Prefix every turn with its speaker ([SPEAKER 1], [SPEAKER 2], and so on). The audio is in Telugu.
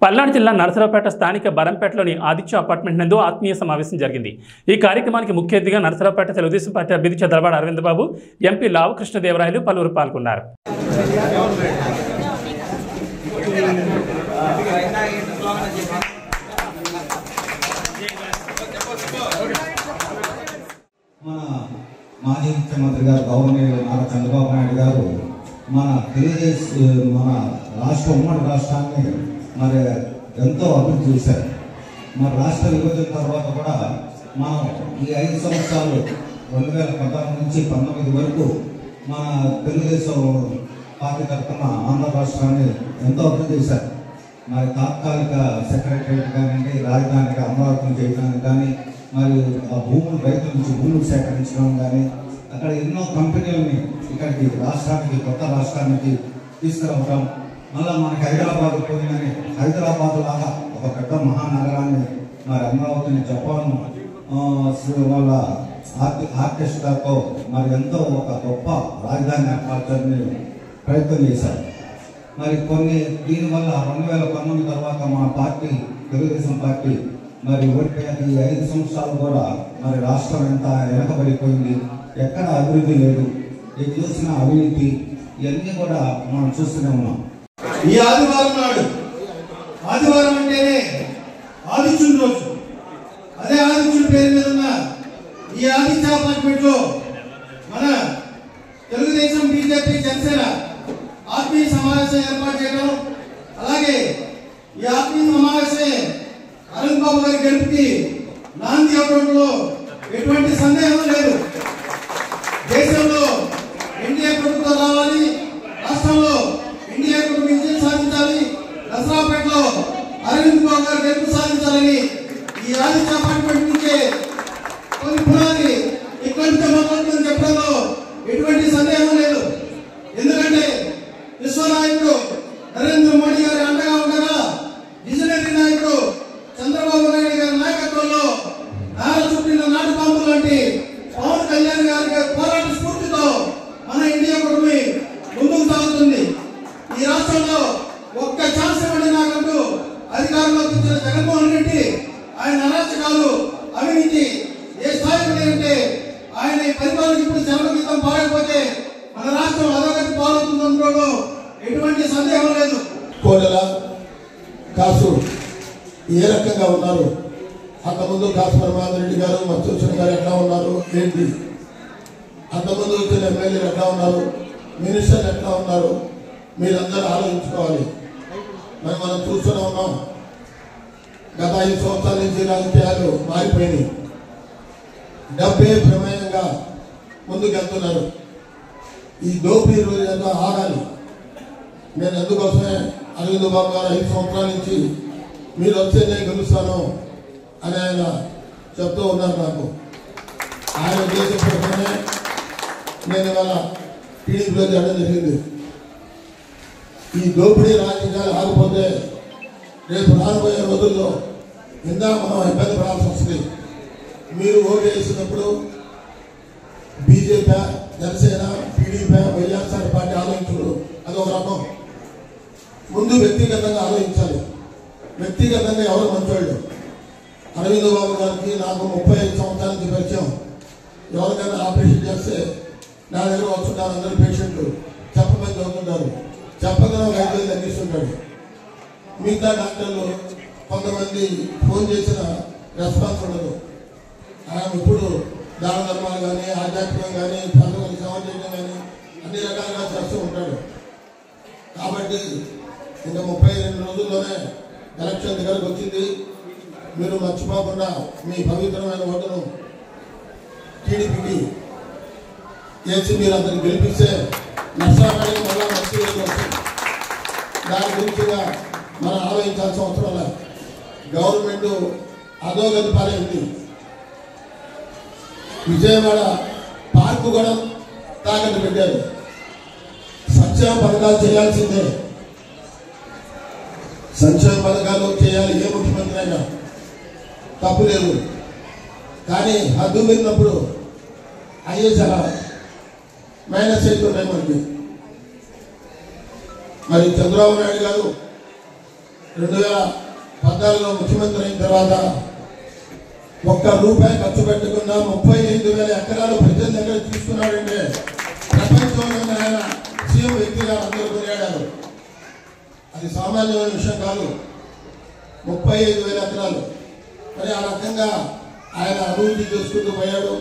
[SPEAKER 1] పల్నాడు జిల్లా నరసరావుపేట స్థానిక బరంపేటలోని ఆదిత్య అపార్ట్మెంట్ నందు ఆత్మీయ సమావేశం జరిగింది। ఈ కార్యక్రమానికి ముఖ్య అతిథిగా నరసరావుపేట తెలుగుదేశం పార్టీ అభ్యర్థి చంద్రబాబు అరవింద్ బాబు, ఎంపీ లావు కృష్ణదేవరాయలు పలువురు పాల్గొన్నారు।
[SPEAKER 2] మాజీ ముఖ్యమంత్రి గారు గవర్నర్ నారా చంద్రబాబు నాయుడు గారు మన ఉమ్మడి రాష్ట్రాన్ని మరి ఎంతో అభివృద్ధి చేశారు। మన రాష్ట్ర విభజన తర్వాత కూడా మనం ఈ 5 సంవత్సరాలు 2014 నుంచి 19 వరకు మన తెలుగుదేశం పార్టీ తరఫున ఆంధ్ర రాష్ట్రాన్ని ఎంతో అభివృద్ధి చేశారు। మరి తాత్కాలిక సెక్రటరియట్ కానివ్వండి, రాజధానికి అమరావతిని చేయడానికి కానీ, మరి ఆ భూములు రైతుల నుంచి భూములు సేకరించడం కానీ, అక్కడ ఎన్నో కంపెనీలని ఇక్కడికి రాష్ట్రానికి కొత్త రాష్ట్రానికి తీసుకురావడం, మళ్ళీ మనకి హైదరాబాద్ పోయిందని హైదరాబాద్ లాగా ఒక పెద్ద మహానగరాన్ని మరి అమరావతిని జపాన్ వాళ్ళ ఆర్కెస్ట్రాతో మరి ఎంతో ఒక గొప్ప రాజధాని ఏర్పరచాలని ప్రయత్నం చేశారు। మరి దీనివల్ల 2019 తర్వాత మన పార్టీ తెలుగుదేశం పార్టీ మరి ఓడిపోయాక ఈ 5 సంవత్సరాలు కూడా మరి రాష్ట్రం ఎంత వెనకబడిపోయింది, ఎక్కడ అభివృద్ధి లేదు, ఇది చూసిన అవినీతి ఇవన్నీ కూడా మనం చూస్తూనే ఉన్నాం।
[SPEAKER 3] ఈ ఆదివారం నాడు, ఆదివారం అంటేనే ఆదిత్యుని రోజు, అదే ఆదిత్యుని పేరు మీద ఉన్న ఈ ఆదిత్య అపార్ట్మెంట్ లో మన తెలుగుదేశం, బీజేపీ, జనసేన ఆత్మీయ సమావేశం ఏర్పాటు చేయడం, అలాగే ఈ ఆత్మీయ సమావేశం అరవింద్ బాబు గారి గెలుపుకి నాంది అవడంలో ఎటువంటి సందేహం లేదు। దేశంలో ఎన్డీఏ ప్రభుత్వం రావాలి, రాష్ట్రంలో ఎన్డీఏ ప్రభుత్వం విజయం సాధించాలి, నరసరావుపేటలో అరవింద్ బాబు గారు గెలుపు సాధించాలని ఈ ఆదిత్య అపార్ట్మెంట్ నుంచే కొన్ని పునాది ఇక్కడి నుంచి మొదలవుతుందని చెప్పడంలో ఎటువంటి సందేహం లేదు। ఎందుకంటే విశ్వనాయకుడు నరేంద్ర మోడీ గారి అండగా ఉండగా, విజనరీ నాయకుడు చంద్రబాబు నాయుడు గారి నాయకత్వంలో నార చుట్టిన నాటు బాంబు లాంటి పవన్ కళ్యాణ్ గారి పోరాట స్ఫూర్తితో మన ఇండియా కుటుంబం ముందుకు సాగుతుంది। ఈ రాష్ట్రంలో ఒక్క ఛాన్స్ ఇవ్వండి నాకంటూ అధికారంలోకి వచ్చిన జగన్మోహన్ రెడ్డి ఆయన అరాచకాలు, అవినీతి ఏ స్థాయికి లేదంటే ఆయన పరిపాలన ఇప్పుడు శవగీతం పాడకపోతే మన రాష్ట్రం అధోగతి పాలవుతుందనడంలో ఎటువంటి సందేహం లేదు।
[SPEAKER 4] కోడెల కాసు ఏ రకంగా ఉన్నారు, అంతకుముందు కాసు పరమానంద రెడ్డి గారు, మత్స్యభూషణ్ గారు ఎట్లా ఉన్నారు ఏంటి, అంతకుముందు వచ్చిన ఎమ్మెల్యేలు ఎట్లా ఉన్నారు, మినిస్టర్లు ఎట్లా ఉన్నారు, మీరందరూ ఆలోచించుకోవాలి। మరి మనం చూస్తూనే ఉన్నాం, గత 5 సంవత్సరాల నుంచి రాజకీయాలు మారిపోయినాయి, డబ్బే ప్రమేయంగా ముందుకెళ్తున్నారు। ఈ దోపిడీ రోజు ఆగాలి। నేను ఎందుకోసమే అరవింద్ బాబు గారు 5 సంవత్సరాల నుంచి మీరు వస్తే నేను గెలుస్తాను అని ఆయన చెప్తూ ఉన్నారు నాకు। ఆయన ఉద్దేశం ప్రకారమే నేను ఇవాళ టీడీపీలో చేయడం జరిగింది। ఈ దోపిడీ రాజకీయాలు ఆగిపోతే రేపు రాబోయే రోజుల్లో ఇంకా మనం ఇబ్బంది పడాల్సి వస్తుంది। మీరు ఓటు వేసినప్పుడు BJP, Janasena, TDP, YSR party ఆలోచించడు, అదొక రకం। ముందు వ్యక్తిగతంగా ఆలోచించాలి। వ్యక్తిగతంగా ఎవరు మంచోళ్ళు, అరవింద్ బాబు గారికి నాకు 35 సంవత్సరాల నుంచి పరిచయం। ఎవరికైనా ఆపరేషన్ చేస్తే నా దగ్గర వస్తుంటారు అందరూ పేషెంట్లు, చెప్పమని చదువుతుంటారు, చెప్పగల వైద్యులు తగ్గిస్తుంటాడు। మిగతా డాక్టర్లు కొంతమంది ఫోన్ చేసిన రెస్పాన్స్ ఉండదు। ఆయన ఇప్పుడు దాన ధర్మాలు కానీ, ఆధ్యాత్మికం కానీ, పండుగలు సేవ చేయడం కానీ అన్ని రకాలుగా చేస్తూ ఉంటాడు। కాబట్టి ఇంకా 32 రోజుల్లోనే ఎలక్షన్ దగ్గరకు వచ్చింది। మీరు మర్చిపోకుండా మీ పవిత్రమైన ఓటును టీడీపీకి వేసి మీరు అందరిని గెలిపిస్తే నష్టాన్ని మళ్ళా మంచి వస్తుంది। దాని గురించి మనం ఆలోచించాల్సిన అవసరం లేదు। గవర్నమెంట్ అధోగతి పాలైంది। విజయవాడ పార్కు కూడా తాకట్టు పెట్టారు। సంక్షేమ పథకాలు చేయాల్సిందే, సంక్షేమ పథకాలు చేయాలి, ఏ ముఖ్యమంత్రి అయినా తప్పు లేదు। కానీ హద్దు మీరినప్పుడు అయ్యే చాలా మైనస్ అవుతున్నాయి మనకి। మరి చంద్రబాబు నాయుడు గారు 2014లో ముఖ్యమంత్రి అయిన తర్వాత ₹1 ఖర్చు పెట్టకుండా 35,000 ఎకరాలు ప్రజల దగ్గర తీసుకున్నాడంటే ప్రపంచంలోనే ఆయన సీఎం వ్యక్తిగా అందరూ కొనియాడారు. అది సామాన్యమైన విషయం కాదు. 35,000 ఎకరాలు మరి ఆ రకంగా ఆయన అభివృద్ధి చేసుకుంటూ పోయాడు.